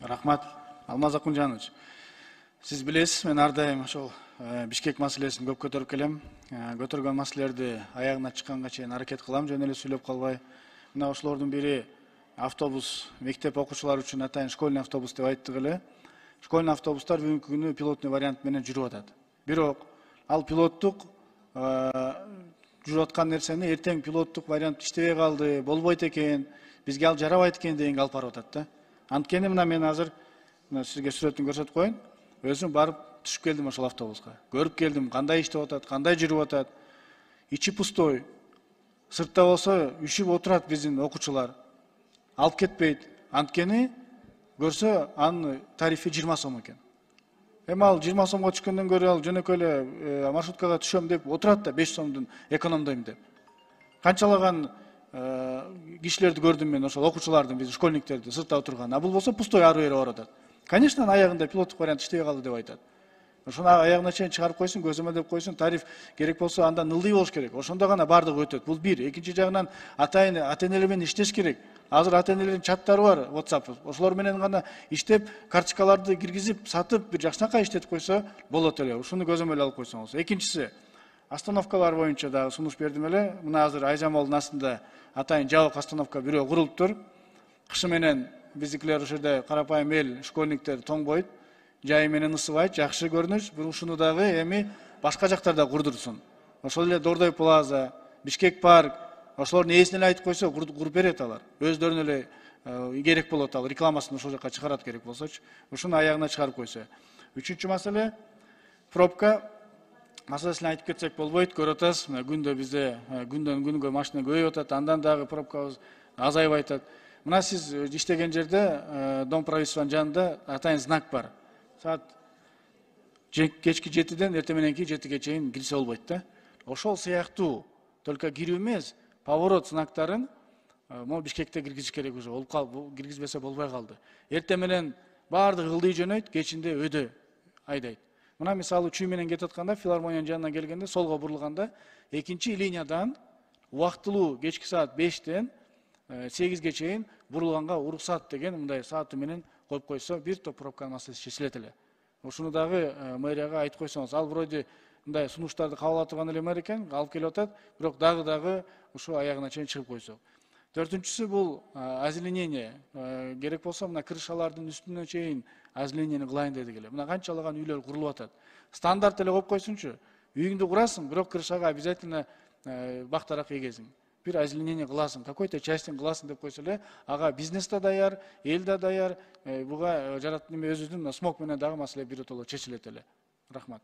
Рахмат, Алмаз Акунжанович. Сиз билесиз, мен ар дайым ошол Бишкек маселесин көп көтөрүп келем. Көтөргөн маселелерди аягына чыкканга чейин аракет кылам, жөн эле сүйлөп калбай. Мына ошолордун бири автобус, мектеп окуучулары үчүн атайын школьный автобус деп айттык эле. Школьный автобустар бүгүнкү күнү пилотный вариант менен жүрүп атат. Бирок ал пилоттук жүрүп аткан нерсени эртең пилоттук вариант иштебей калды, болбойт экен, бизге ал жарабайт экен дегенге алып барып атат да. Анткени мына мен азыр сизге сүрөтүн көрсөтүп коеюн. Өзүм барып түшүп келдим ошол автобуска. Көрүп келдим кандай иштеп атат, кандай жүрүп атат. Ичи пустой. Сыртта болсо үшүп отурат биздин окуучулар. Алып кетпейт. Анткени көрсө анын тарифи 20 сом экен. Эми ал 20 сомго түшкөндөн көрө ал жөнөкөй эле маршруткага түшөм деп отурат да 5 сомдун экономдойм деп. Канчалаган кишилерди көрдүм мен, ошол окуучулардын, биз школьниктерди сыртта отурган. А бул болсо пустой ары бери барып атат. Конечно, аягында пилоттук вариант иштебей калды деп айтат. Ошону аягына чейин чыгарып койсун, көзөмөлдөп койсун, тариф керек болсо андан ылдый болуш керек. Ошондо гана бардыгы өтөт. Бул бир. Экинчи жагынан ата-энелер менен иштеш керек. Азыр ата-энелердин чаттары бар, WhatsApp. Ошолор менен гана иштеп, карточкаларды киргизип, сатып, бир жакшынакай иштетип койсо болот эле. Ушуну көзөмөл алып койсоңуз. Экинчиси, остановкалар боюнча дагы сунуш бердим эле. Мына азыр Айжамолдун астында атайын жабык остановка бирөө курулуптур. Кышы менен биздикилер ошол жерде карапайым эл, школьниктер тоңбойт, жайы менен ысыбайт, жакшы көрүнүш. Ушуну дагы эми башка жактарда курдурсун. Ошол эле Дордой плаза, Бишкек парк, ошолордун ээсине эле айтып койсо куруп берет алар. Өздөрүнө эле керек болот ал, рекламасын ошол жака чыгарат керек болсочу. Ушуну аягына чыгарып койсо. Үчүнчү маселе пробка маселесин айтып кетсек болбойт. Көрүп атасыз, күндө бизде күндөн күнгө машина көбөйүп атат, андан дагы пробкабыз азайбай атат. Мына сиз иштеген жерде Дом правительствонун жанында атайын знак бар. Саат кечки 7-ден эртең мененки 7-ге чейин кирсе болбойт да. Ошол сыяктуу, только кирүү эмес, поворот знактарын могу Бишкекте киргизиш керек уже. Киргизбесе болбой калды. Эртең менен баардыгы ылдый жөнөйт, кечинде өдө айдайт. Мына мисалы чүй менен кетип атканда, филармониянын жанына келгенде, солго бурулганда, экинчи линиядан убактылуу кечки саат 5-тен 8-ге чейин бурулганга уруксат деген мындай сааты менен коюп койсо, бир топ пробканын маселеси чечилет эле. Ушуну дагы мэрияга айтып койсоңуз, ал вроде мындай сунуштарды кабыл алып турган эле мэр экен, алып келип атат, бирок дагы ушу аягына чейин чыгып койсок. Төртүнчүсү бул озеленение. Керек болсо мына крышалардын үстүнө чейин озеленение кылайын дедик эле. Мына канчалаган үйлөр курулуп атат. Стандарт эле коюп койсунчу. Үйүңдү курасың, бирок крышага обязательно бактарак эгесиң. Бир озеленение кыласың, какой-то частин кыласың деп койсо эле, ага бизнес да даяр, эл да даяр, буга жарат неме өзүнүн смог менен дагы маселе биротоло чечилет эле. Рахмат.